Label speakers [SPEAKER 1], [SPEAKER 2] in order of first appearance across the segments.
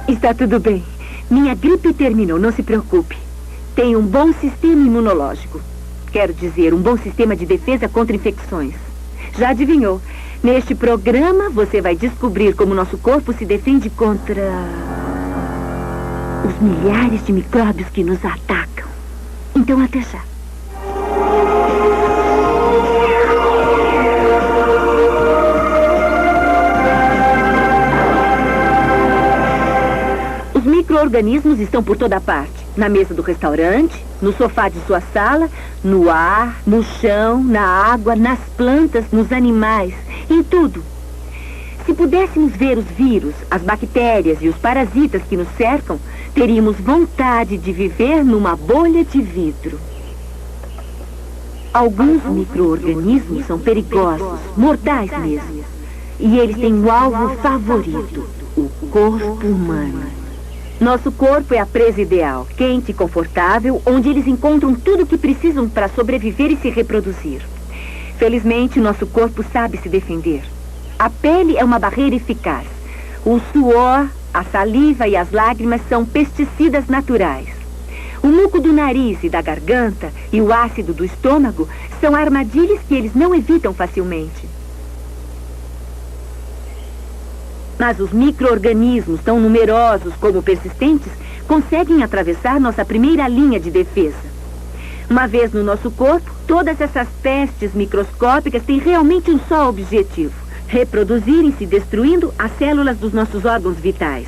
[SPEAKER 1] Está tudo bem. Minha gripe terminou, não se preocupe. Tenho um bom sistema imunológico. Quero dizer, um bom sistema de defesa contra infecções. Já adivinhou? Neste programa, você vai descobrir como nosso corpo se defende contra os milhares de micróbios que nos atacam. Então, até já. Os micro-organismos estão por toda parte. Na mesa do restaurante, no sofá de sua sala, no ar, no chão, na água, nas plantas, nos animais, em tudo. Se pudéssemos ver os vírus, as bactérias e os parasitas que nos cercam, teríamos vontade de viver numa bolha de vidro. Alguns micro-organismos são perigosos, mortais mesmo. E eles têm um alvo favorito, o corpo humano. Nosso corpo é a presa ideal, quente e confortável, onde eles encontram tudo o que precisam para sobreviver e se reproduzir. Felizmente, nosso corpo sabe se defender. A pele é uma barreira eficaz. O suor, a saliva e as lágrimas são pesticidas naturais. O muco do nariz e da garganta e o ácido do estômago são armadilhas que eles não evitam facilmente. Mas os micro-organismos, tão numerosos como persistentes, conseguem atravessar nossa primeira linha de defesa. Uma vez no nosso corpo, todas essas pestes microscópicas têm realmente um só objetivo: reproduzirem-se destruindo as células dos nossos órgãos vitais.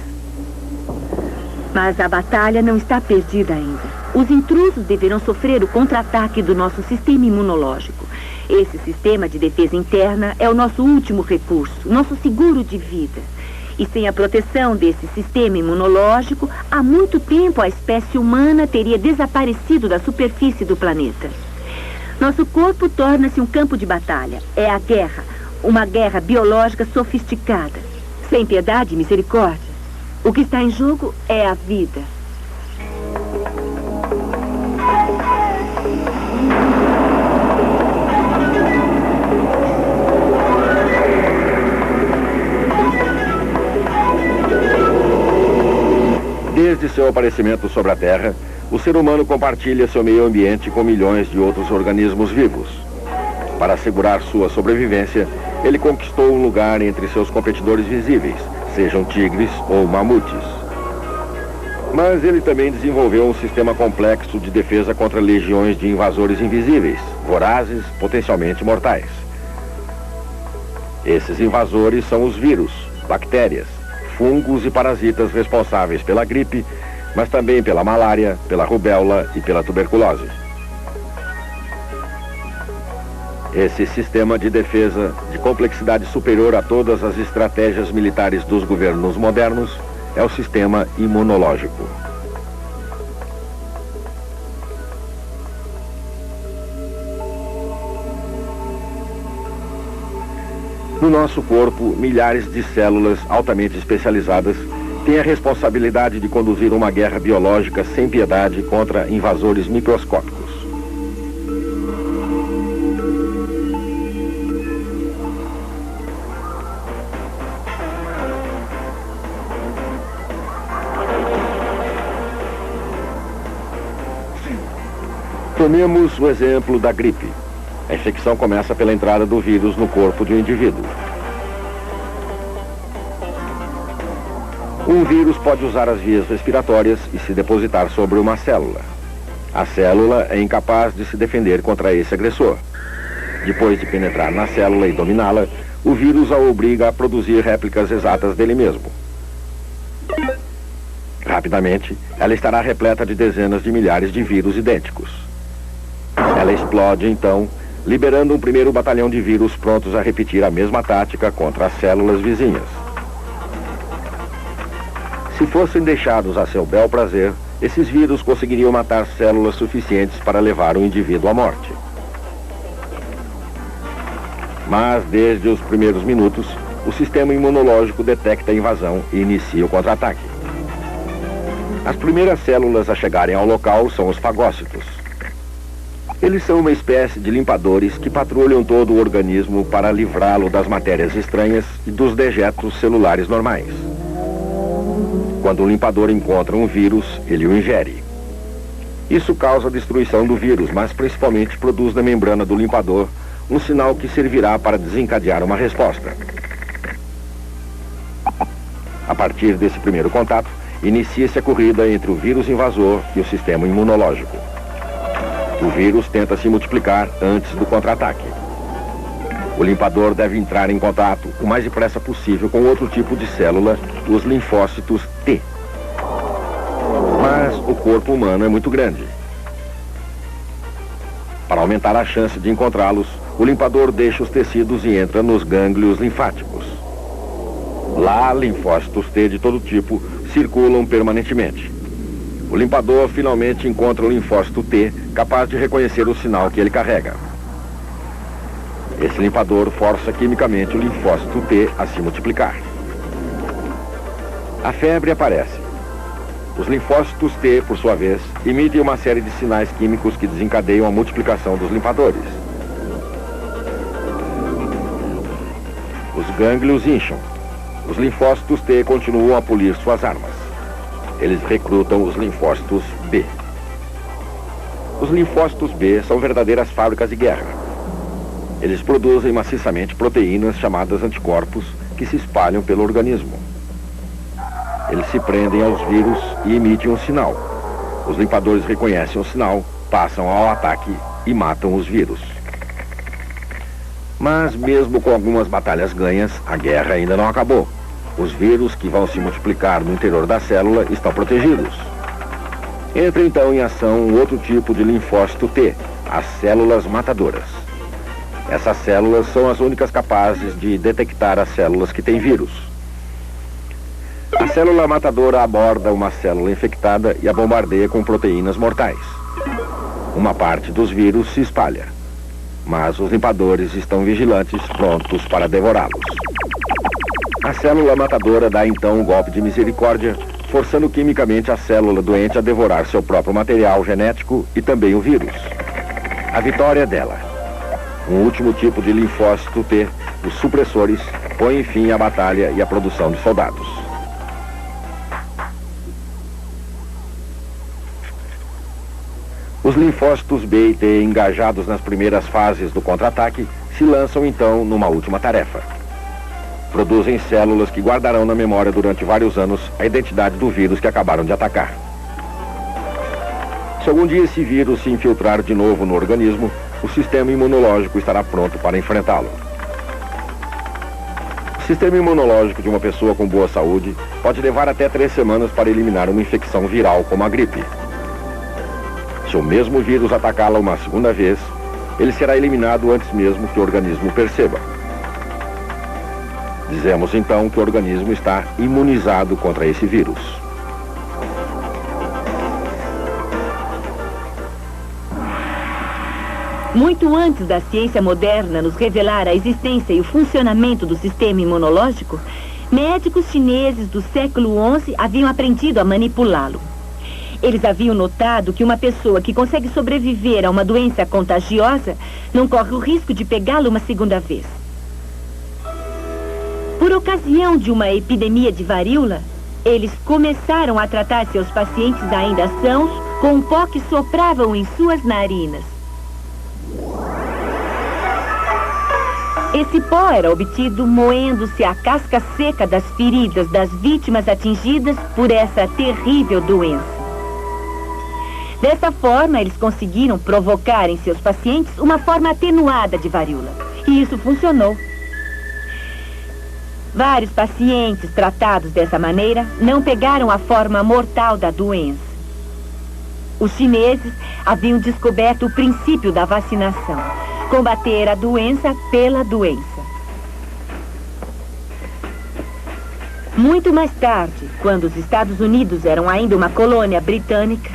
[SPEAKER 1] Mas a batalha não está perdida ainda. Os intrusos deverão sofrer o contra-ataque do nosso sistema imunológico. Esse sistema de defesa interna é o nosso último recurso, nosso seguro de vida. E sem a proteção desse sistema imunológico, há muito tempo a espécie humana teria desaparecido da superfície do planeta. Nosso corpo torna-se um campo de batalha. É a guerra, uma guerra biológica sofisticada, sem piedade e misericórdia. O que está em jogo é a vida.
[SPEAKER 2] Desde seu aparecimento sobre a Terra, o ser humano compartilha seu meio ambiente com milhões de outros organismos vivos. Para assegurar sua sobrevivência, ele conquistou um lugar entre seus competidores visíveis, sejam tigres ou mamutes. Mas ele também desenvolveu um sistema complexo de defesa contra legiões de invasores invisíveis, vorazes, potencialmente mortais. Esses invasores são os vírus, bactérias, fungos e parasitas responsáveis pela gripe, mas também pela malária, pela rubéola e pela tuberculose. Esse sistema de defesa, de complexidade superior a todas as estratégias militares dos governos modernos, é o sistema imunológico. No nosso corpo, milhares de células altamente especializadas têm a responsabilidade de conduzir uma guerra biológica sem piedade contra invasores microscópicos. Tomemos o exemplo da gripe. A infecção começa pela entrada do vírus no corpo de um indivíduo. Um vírus pode usar as vias respiratórias e se depositar sobre uma célula. A célula é incapaz de se defender contra esse agressor. Depois de penetrar na célula e dominá-la, o vírus a obriga a produzir réplicas exatas dele mesmo. Rapidamente, ela estará repleta de dezenas de milhares de vírus idênticos. Ela explode, então, liberando um primeiro batalhão de vírus prontos a repetir a mesma tática contra as células vizinhas. Se fossem deixados a seu bel prazer, esses vírus conseguiriam matar células suficientes para levar o indivíduo à morte. Mas, desde os primeiros minutos, o sistema imunológico detecta a invasão e inicia o contra-ataque. As primeiras células a chegarem ao local são os fagócitos. Eles são uma espécie de limpadores que patrulham todo o organismo para livrá-lo das matérias estranhas e dos dejetos celulares normais. Quando o limpador encontra um vírus, ele o ingere. Isso causa a destruição do vírus, mas principalmente produz na membrana do limpador um sinal que servirá para desencadear uma resposta. A partir desse primeiro contato, inicia-se a corrida entre o vírus invasor e o sistema imunológico. O vírus tenta se multiplicar antes do contra-ataque. O limpador deve entrar em contato o mais depressa possível com outro tipo de célula, os linfócitos T. Mas o corpo humano é muito grande. Para aumentar a chance de encontrá-los, o limpador deixa os tecidos e entra nos gânglios linfáticos. Lá, linfócitos T de todo tipo circulam permanentemente. O limpador finalmente encontra o linfócito T, capaz de reconhecer o sinal que ele carrega. Esse limpador força quimicamente o linfócito T a se multiplicar. A febre aparece. Os linfócitos T, por sua vez, emitem uma série de sinais químicos que desencadeiam a multiplicação dos limpadores. Os gânglios incham. Os linfócitos T continuam a polir suas armas. Eles recrutam os linfócitos B. Os linfócitos B são verdadeiras fábricas de guerra. Eles produzem maciçamente proteínas chamadas anticorpos que se espalham pelo organismo. Eles se prendem aos vírus e emitem um sinal. Os limpadores reconhecem o sinal, passam ao ataque e matam os vírus. Mas mesmo com algumas batalhas ganhas, a guerra ainda não acabou. Os vírus que vão se multiplicar no interior da célula estão protegidos. Entra então em ação um outro tipo de linfócito T, as células matadoras. Essas células são as únicas capazes de detectar as células que têm vírus. A célula matadora aborda uma célula infectada e a bombardeia com proteínas mortais. Uma parte dos vírus se espalha, mas os limpadores estão vigilantes, prontos para devorá-los. A célula matadora dá então um golpe de misericórdia, forçando quimicamente a célula doente a devorar seu próprio material genético e também o vírus. A vitória é dela. Um último tipo de linfócito T, os supressores, põe fim à batalha e à produção de soldados. Os linfócitos B e T, engajados nas primeiras fases do contra-ataque, se lançam então numa última tarefa. Produzem células que guardarão na memória durante vários anos a identidade do vírus que acabaram de atacar. Se algum dia esse vírus se infiltrar de novo no organismo, o sistema imunológico estará pronto para enfrentá-lo. O sistema imunológico de uma pessoa com boa saúde pode levar até 3 semanas para eliminar uma infecção viral como a gripe. Se o mesmo vírus atacá-la uma segunda vez, ele será eliminado antes mesmo que o organismo perceba. Dizemos então que o organismo está imunizado contra esse vírus.
[SPEAKER 1] Muito antes da ciência moderna nos revelar a existência e o funcionamento do sistema imunológico, médicos chineses do século XI haviam aprendido a manipulá-lo. Eles haviam notado que uma pessoa que consegue sobreviver a uma doença contagiosa não corre o risco de pegá-la uma segunda vez. Por ocasião de uma epidemia de varíola, eles começaram a tratar seus pacientes ainda sãos com um pó que sopravam em suas narinas. Esse pó era obtido moendo-se a casca seca das feridas das vítimas atingidas por essa terrível doença. Dessa forma, eles conseguiram provocar em seus pacientes uma forma atenuada de varíola. E isso funcionou. Vários pacientes tratados dessa maneira não pegaram a forma mortal da doença. Os chineses haviam descoberto o princípio da vacinação: combater a doença pela doença. Muito mais tarde, quando os Estados Unidos eram ainda uma colônia britânica,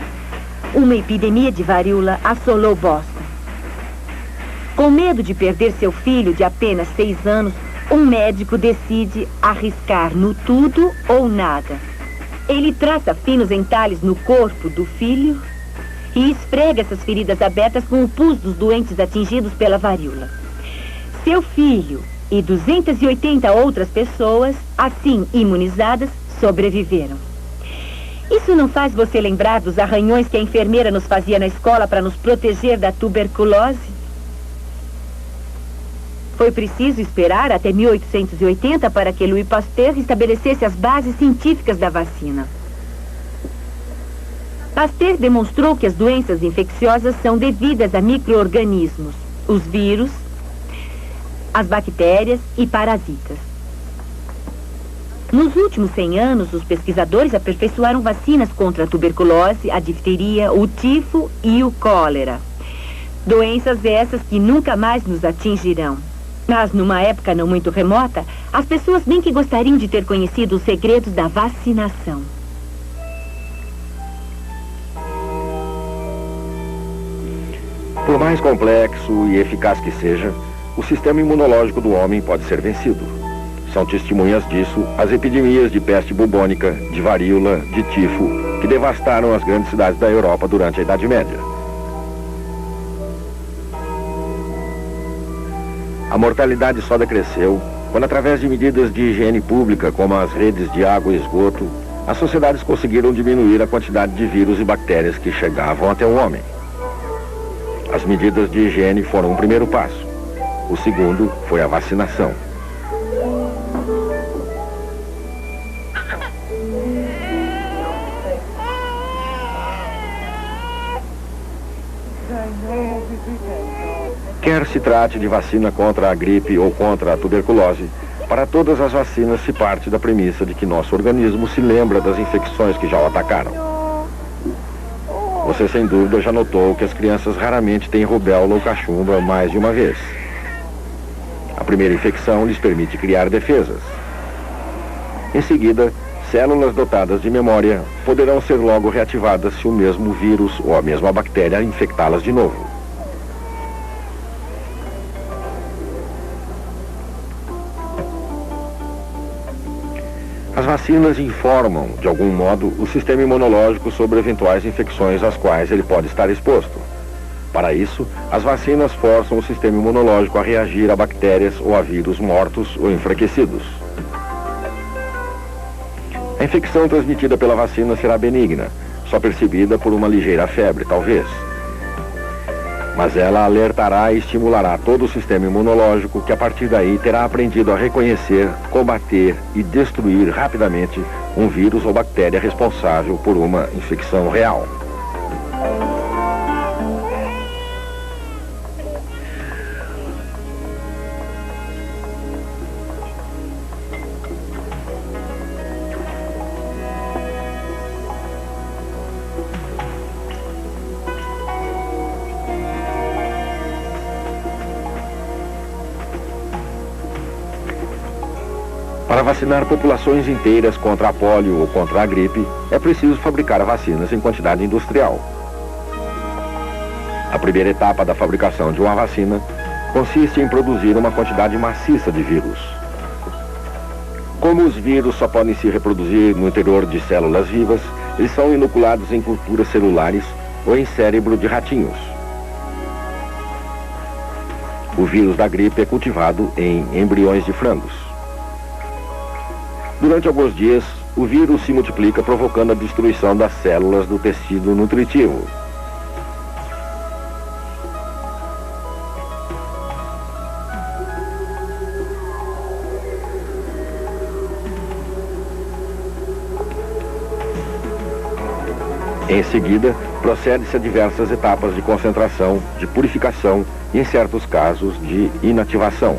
[SPEAKER 1] uma epidemia de varíola assolou Boston. Com medo de perder seu filho de apenas 6 anos, um médico decide arriscar no tudo ou nada. Ele traça finos entalhes no corpo do filho e esfrega essas feridas abertas com o pus dos doentes atingidos pela varíola. Seu filho e 280 outras pessoas, assim imunizadas, sobreviveram. Isso não faz você lembrar dos arranhões que a enfermeira nos fazia na escola para nos proteger da tuberculose? Foi preciso esperar até 1880 para que Louis Pasteur estabelecesse as bases científicas da vacina. Pasteur demonstrou que as doenças infecciosas são devidas a micro-organismos, os vírus, as bactérias e parasitas. Nos últimos 100 anos, os pesquisadores aperfeiçoaram vacinas contra a tuberculose, a difteria, o tifo e o cólera. Doenças essas que nunca mais nos atingirão. Mas, numa época não muito remota, as pessoas bem que gostariam de ter conhecido os segredos da vacinação.
[SPEAKER 2] Por mais complexo e eficaz que seja, o sistema imunológico do homem pode ser vencido. São testemunhas disso as epidemias de peste bubônica, de varíola, de tifo, que devastaram as grandes cidades da Europa durante a Idade Média. A mortalidade só decresceu quando, através de medidas de higiene pública, como as redes de água e esgoto, as sociedades conseguiram diminuir a quantidade de vírus e bactérias que chegavam até o homem. As medidas de higiene foram um primeiro passo. O segundo foi a vacinação. Quer se trate de vacina contra a gripe ou contra a tuberculose, para todas as vacinas se parte da premissa de que nosso organismo se lembra das infecções que já o atacaram. Você sem dúvida já notou que as crianças raramente têm rubéola ou cachumba mais de uma vez. A primeira infecção lhes permite criar defesas. Em seguida, células dotadas de memória poderão ser logo reativadas se o mesmo vírus ou a mesma bactéria infectá-las de novo. As vacinas informam, de algum modo, o sistema imunológico sobre eventuais infecções às quais ele pode estar exposto. Para isso, as vacinas forçam o sistema imunológico a reagir a bactérias ou a vírus mortos ou enfraquecidos. A infecção transmitida pela vacina será benigna, só percebida por uma ligeira febre, talvez. Mas ela alertará e estimulará todo o sistema imunológico, que a partir daí terá aprendido a reconhecer, combater e destruir rapidamente um vírus ou bactéria responsável por uma infecção real. Para vacinar populações inteiras contra a polio ou contra a gripe, é preciso fabricar vacinas em quantidade industrial. A primeira etapa da fabricação de uma vacina consiste em produzir uma quantidade maciça de vírus. Como os vírus só podem se reproduzir no interior de células vivas, eles são inoculados em culturas celulares ou em cérebro de ratinhos. O vírus da gripe é cultivado em embriões de frangos. Durante alguns dias, o vírus se multiplica, provocando a destruição das células do tecido nutritivo. Em seguida, procede-se a diversas etapas de concentração, de purificação e, em certos casos, de inativação.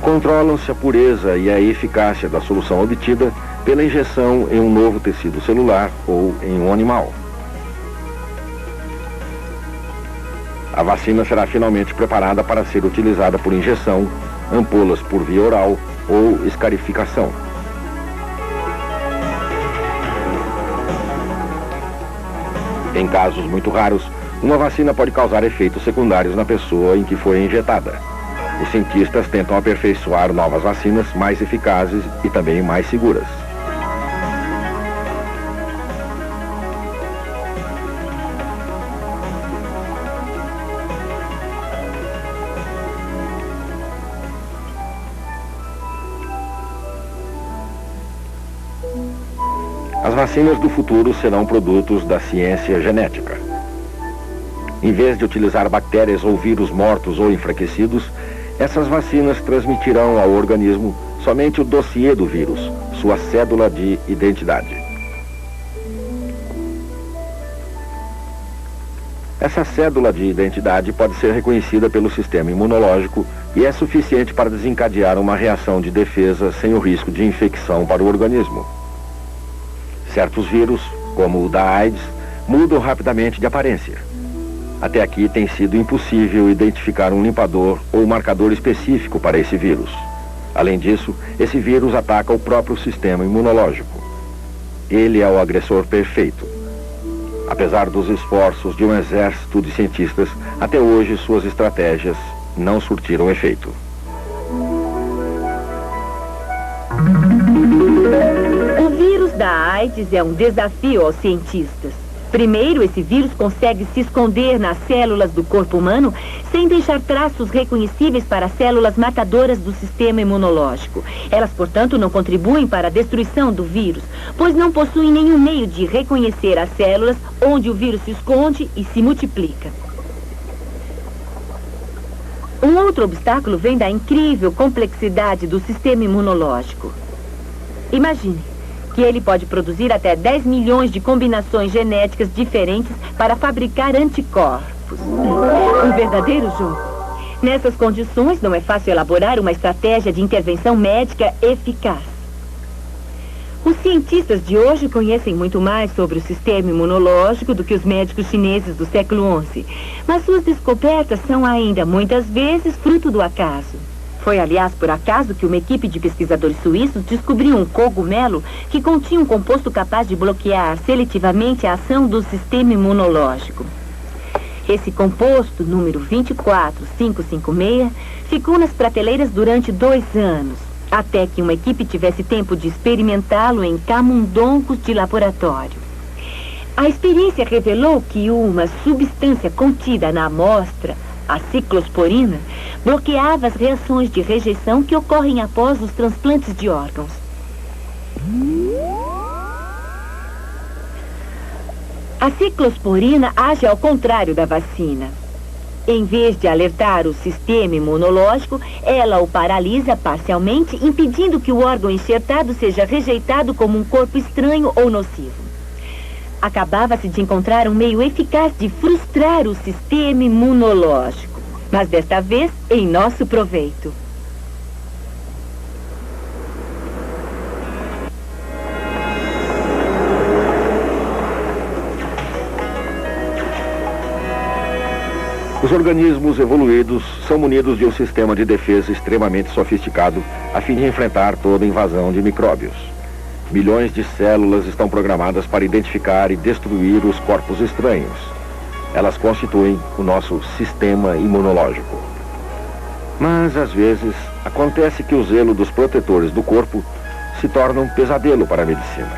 [SPEAKER 2] Controlam-se a pureza e a eficácia da solução obtida pela injeção em um novo tecido celular ou em um animal. A vacina será finalmente preparada para ser utilizada por injeção, ampolas por via oral ou escarificação. Em casos muito raros, uma vacina pode causar efeitos secundários na pessoa em que foi injetada. Os cientistas tentam aperfeiçoar novas vacinas mais eficazes e também mais seguras. As vacinas do futuro serão produtos da ciência genética. Em vez de utilizar bactérias ou vírus mortos ou enfraquecidos, essas vacinas transmitirão ao organismo somente o dossiê do vírus, sua cédula de identidade. Essa cédula de identidade pode ser reconhecida pelo sistema imunológico e é suficiente para desencadear uma reação de defesa sem o risco de infecção para o organismo. Certos vírus, como o da AIDS, mudam rapidamente de aparência. Até aqui tem sido impossível identificar um limpador ou marcador específico para esse vírus. Além disso, esse vírus ataca o próprio sistema imunológico. Ele é o agressor perfeito. Apesar dos esforços de um exército de cientistas, até hoje suas estratégias não surtiram efeito.
[SPEAKER 1] O vírus da AIDS é um desafio aos cientistas. Primeiro, esse vírus consegue se esconder nas células do corpo humano sem deixar traços reconhecíveis para as células matadoras do sistema imunológico. Elas, portanto, não contribuem para a destruição do vírus, pois não possuem nenhum meio de reconhecer as células onde o vírus se esconde e se multiplica. Um outro obstáculo vem da incrível complexidade do sistema imunológico. Imagine que ele pode produzir até 10 milhões de combinações genéticas diferentes para fabricar anticorpos. Um verdadeiro jogo. Nessas condições, não é fácil elaborar uma estratégia de intervenção médica eficaz. Os cientistas de hoje conhecem muito mais sobre o sistema imunológico do que os médicos chineses do século XI, mas suas descobertas são ainda, muitas vezes, fruto do acaso. Foi, aliás, por acaso que uma equipe de pesquisadores suíços descobriu um cogumelo que continha um composto capaz de bloquear seletivamente a ação do sistema imunológico. Esse composto, número 24556, ficou nas prateleiras durante 2 anos, até que uma equipe tivesse tempo de experimentá-lo em camundongos de laboratório. A experiência revelou que uma substância contida na amostra, a ciclosporina, bloqueava as reações de rejeição que ocorrem após os transplantes de órgãos. A ciclosporina age ao contrário da vacina. Em vez de alertar o sistema imunológico, ela o paralisa parcialmente, impedindo que o órgão enxertado seja rejeitado como um corpo estranho ou nocivo. Acabava-se de encontrar um meio eficaz de frustrar o sistema imunológico, mas desta vez em nosso proveito.
[SPEAKER 2] Os organismos evoluídos são munidos de um sistema de defesa extremamente sofisticado a fim de enfrentar toda invasão de micróbios. Milhões de células estão programadas para identificar e destruir os corpos estranhos. Elas constituem o nosso sistema imunológico. Mas, às vezes, acontece que o zelo dos protetores do corpo se torna um pesadelo para a medicina.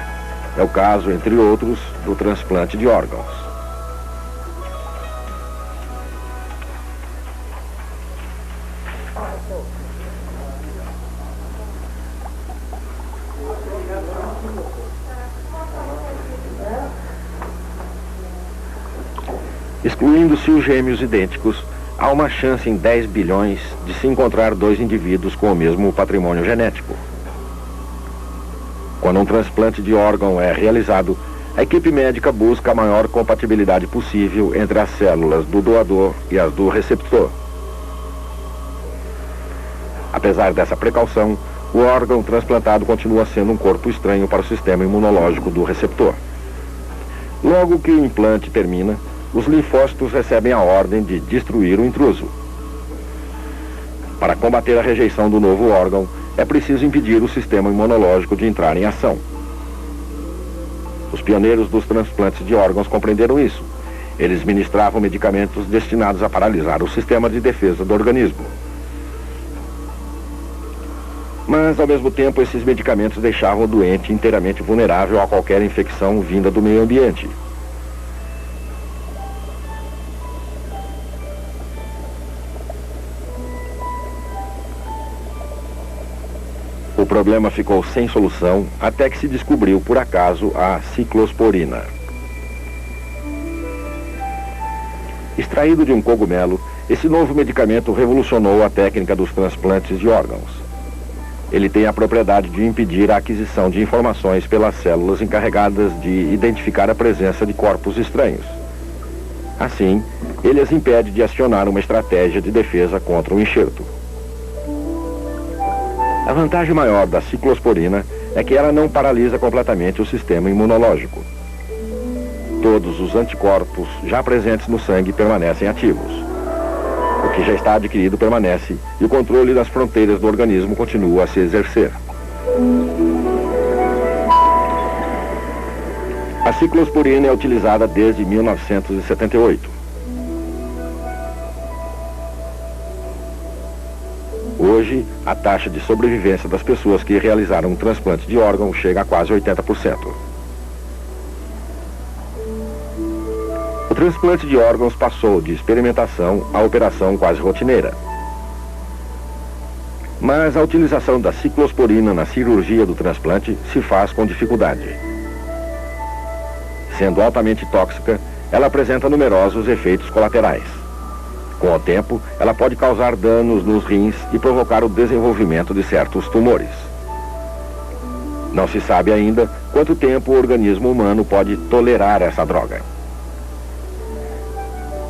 [SPEAKER 2] É o caso, entre outros, do transplante de órgãos. Excluindo-se os gêmeos idênticos, há uma chance em 10 bilhões de se encontrar dois indivíduos com o mesmo patrimônio genético. Quando um transplante de órgão é realizado, a equipe médica busca a maior compatibilidade possível entre as células do doador e as do receptor. Apesar dessa precaução, o órgão transplantado continua sendo um corpo estranho para o sistema imunológico do receptor. Logo que o implante termina, os linfócitos recebem a ordem de destruir o intruso. Para combater a rejeição do novo órgão, é preciso impedir o sistema imunológico de entrar em ação. Os pioneiros dos transplantes de órgãos compreenderam isso. Eles ministravam medicamentos destinados a paralisar o sistema de defesa do organismo. Mas, ao mesmo tempo, esses medicamentos deixavam o doente inteiramente vulnerável a qualquer infecção vinda do meio ambiente. O problema ficou sem solução até que se descobriu, por acaso, a ciclosporina. Extraído de um cogumelo, esse novo medicamento revolucionou a técnica dos transplantes de órgãos. Ele tem a propriedade de impedir a aquisição de informações pelas células encarregadas de identificar a presença de corpos estranhos. Assim, ele as impede de acionar uma estratégia de defesa contra o enxerto. A vantagem maior da ciclosporina é que ela não paralisa completamente o sistema imunológico. Todos os anticorpos já presentes no sangue permanecem ativos. O que já está adquirido permanece e o controle das fronteiras do organismo continua a se exercer. A ciclosporina é utilizada desde 1978. Hoje, a taxa de sobrevivência das pessoas que realizaram um transplante de órgão chega a quase 80%. O transplante de órgãos passou de experimentação a operação quase rotineira. Mas a utilização da ciclosporina na cirurgia do transplante se faz com dificuldade. Sendo altamente tóxica, ela apresenta numerosos efeitos colaterais. Com o tempo, ela pode causar danos nos rins e provocar o desenvolvimento de certos tumores. Não se sabe ainda quanto tempo o organismo humano pode tolerar essa droga.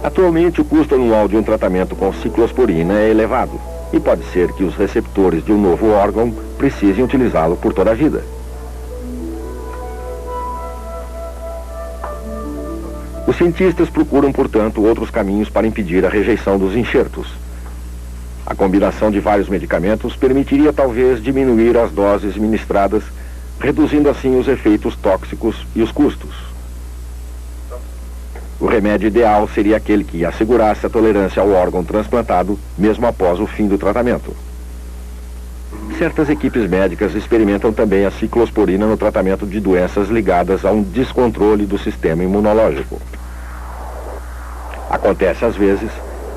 [SPEAKER 2] Atualmente, o custo anual de um tratamento com ciclosporina é elevado e pode ser que os receptores de um novo órgão precisem utilizá-lo por toda a vida. Os cientistas procuram, portanto, outros caminhos para impedir a rejeição dos enxertos. A combinação de vários medicamentos permitiria talvez diminuir as doses ministradas, reduzindo assim os efeitos tóxicos e os custos. O remédio ideal seria aquele que assegurasse a tolerância ao órgão transplantado, mesmo após o fim do tratamento. Certas equipes médicas experimentam também a ciclosporina no tratamento de doenças ligadas a um descontrole do sistema imunológico. Acontece às vezes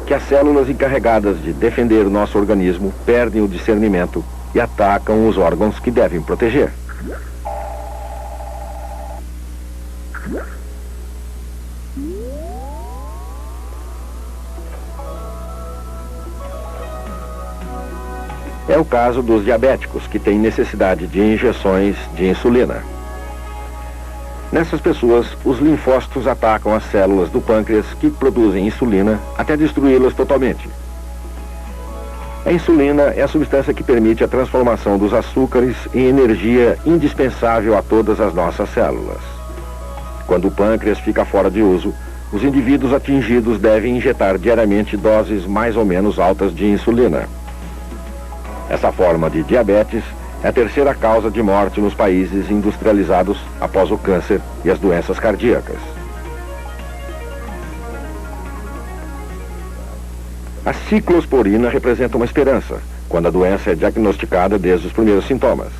[SPEAKER 2] que as células encarregadas de defender o nosso organismo perdem o discernimento e atacam os órgãos que devem proteger. É o caso dos diabéticos, que têm necessidade de injeções de insulina. Nessas pessoas, os linfócitos atacam as células do pâncreas que produzem insulina até destruí-las totalmente. A insulina é a substância que permite a transformação dos açúcares em energia indispensável a todas as nossas células. Quando o pâncreas fica fora de uso, os indivíduos atingidos devem injetar diariamente doses mais ou menos altas de insulina. Essa forma de diabetes é a terceira causa de morte nos países industrializados após o câncer e as doenças cardíacas. A ciclosporina representa uma esperança, quando a doença é diagnosticada desde os primeiros sintomas.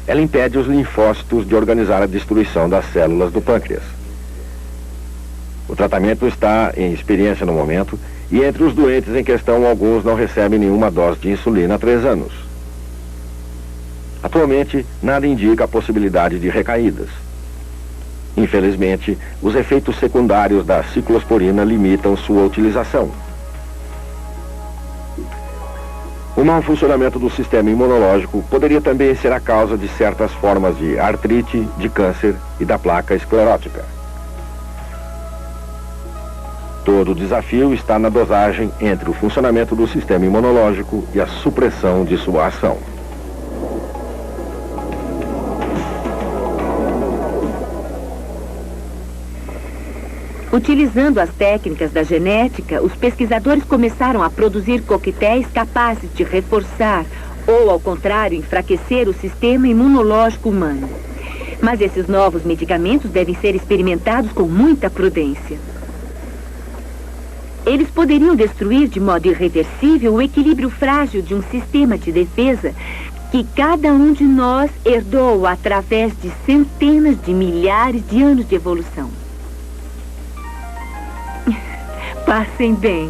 [SPEAKER 2] Ela impede os linfócitos de organizar a destruição das células do pâncreas. O tratamento está em experiência no momento e entre os doentes em questão, alguns não recebem nenhuma dose de insulina há 3 anos. Atualmente, nada indica a possibilidade de recaídas. Infelizmente, os efeitos secundários da ciclosporina limitam sua utilização. mau funcionamento do sistema imunológico poderia também ser a causa de certas formas de artrite, de câncer e da placa esclerótica. Todo o desafio está na dosagem entre o funcionamento do sistema imunológico e a supressão de sua ação.
[SPEAKER 1] Utilizando as técnicas da genética, os pesquisadores começaram a produzir coquetéis capazes de reforçar ou, ao contrário, enfraquecer o sistema imunológico humano. Mas esses novos medicamentos devem ser experimentados com muita prudência. Eles poderiam destruir de modo irreversível o equilíbrio frágil de um sistema de defesa que cada um de nós herdou através de centenas de milhares de anos de evolução. Passem bem.